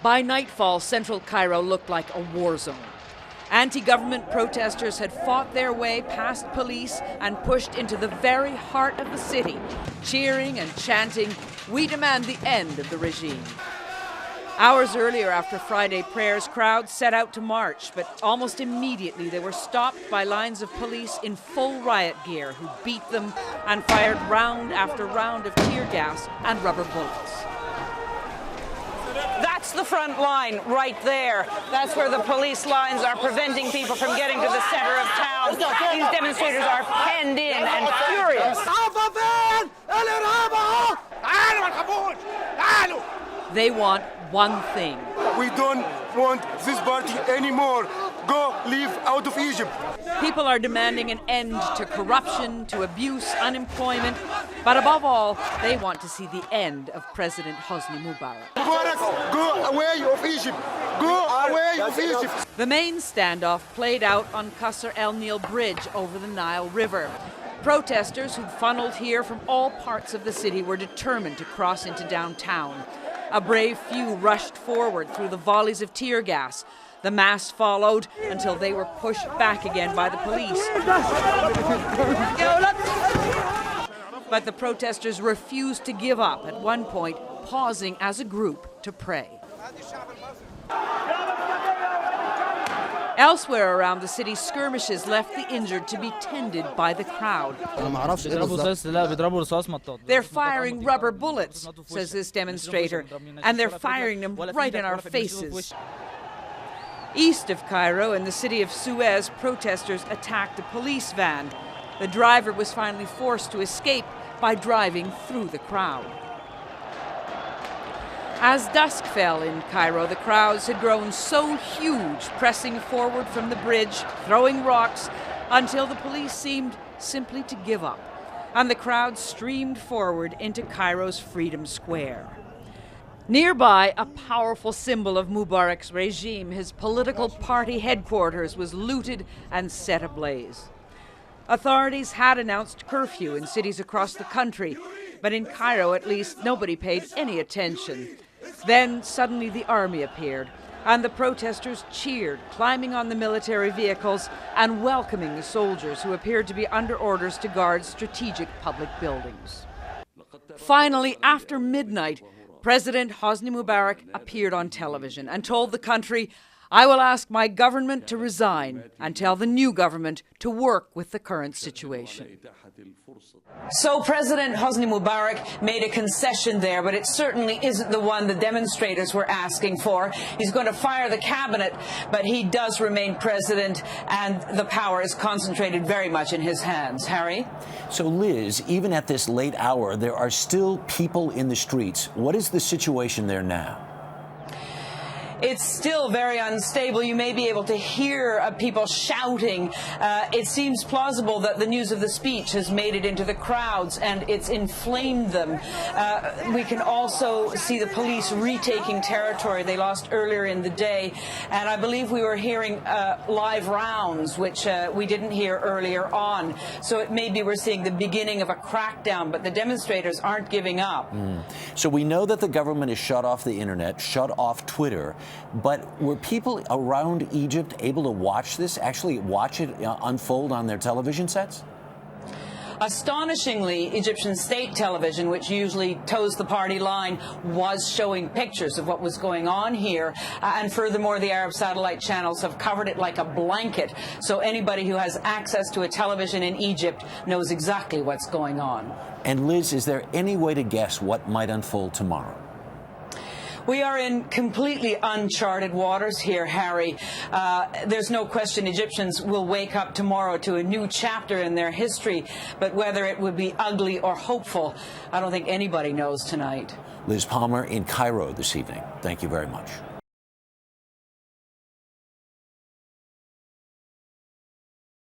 By nightfall, central Cairo looked like a war zone. Anti-government protesters had fought their way past police and pushed into the very heart of the city, cheering and chanting, "We demand the end of the regime." Hours earlier, after Friday prayers, crowds set out to march, but almost immediately they were stopped by lines of police in full riot gear who beat them and fired round after round of tear gas and rubber bullets. That's the front line right there. That's where the police lines are preventing people from getting to the center of town. These demonstrators are penned in and furious. They want one thing. We don't want this party anymore. Go, leave out of Egypt. People are demanding an end to corruption, to abuse, unemployment, but above all, they want to see the end of President Hosni Mubarak. Mubarak, go away of Egypt. Go away of Egypt. The main standoff played out on Qasr El Nil Bridge over the Nile River. Protesters who'd funneled here from all parts of the city were determined to cross into downtown. A brave few rushed forward through the volleys of tear gas. The mass followed until they were pushed back again by the police. But the protesters refused to give up, at one point pausing as a group to pray. Elsewhere around the city, skirmishes left the injured to be tended by the crowd. They're firing rubber bullets, says this demonstrator, and they're firing them right in our faces. East of Cairo, in the city of Suez, protesters attacked a police van. The driver was finally forced to escape by driving through the crowd. As dusk fell in Cairo, the crowds had grown so huge, pressing forward from the bridge, throwing rocks, until the police seemed simply to give up, and the crowd streamed forward into Cairo's Freedom Square. Nearby, a powerful symbol of Mubarak's regime, his political party headquarters, was looted and set ablaze. Authorities had announced curfew in cities across the country, but in Cairo, at least, nobody paid any attention. Then, suddenly, the army appeared, and the protesters cheered, climbing on the military vehicles and welcoming the soldiers who appeared to be under orders to guard strategic public buildings. Finally, after midnight, President Hosni Mubarak appeared on television and told the country, "I will ask my government to resign and tell the new government to work with the current situation." So President Hosni Mubarak made a concession there, but it certainly isn't the one the demonstrators were asking for. He's going to fire the cabinet, but he does remain president, and the power is concentrated very much in his hands. Harry? So, Liz, even at this late hour, there are still people in the streets. What is the situation there now? It's still very unstable. You may be able to hear people shouting. It seems plausible that the news of the speech has made it into the crowds and it's inflamed them. We can also see the police retaking territory they lost earlier in the day. And I believe we were hearing live rounds, which we didn't hear earlier on. So it may be we're seeing the beginning of a crackdown, but the demonstrators aren't giving up. So we know that the government has shut off the internet, shut off Twitter. But were people around Egypt able to watch this, actually watch it unfold on their television sets? Astonishingly, Egyptian state television, which usually toes the party line, was showing pictures of what was going on here. And furthermore, the Arab satellite channels have covered it like a blanket. So anybody who has access to a television in Egypt knows exactly what's going on. And Liz, is there any way to guess what might unfold tomorrow? We are in completely uncharted waters here, Harry. There's no question Egyptians will wake up tomorrow to a new chapter in their history, but whether it would be ugly or hopeful, I don't think anybody knows tonight. Liz Palmer in Cairo this evening. Thank you very much.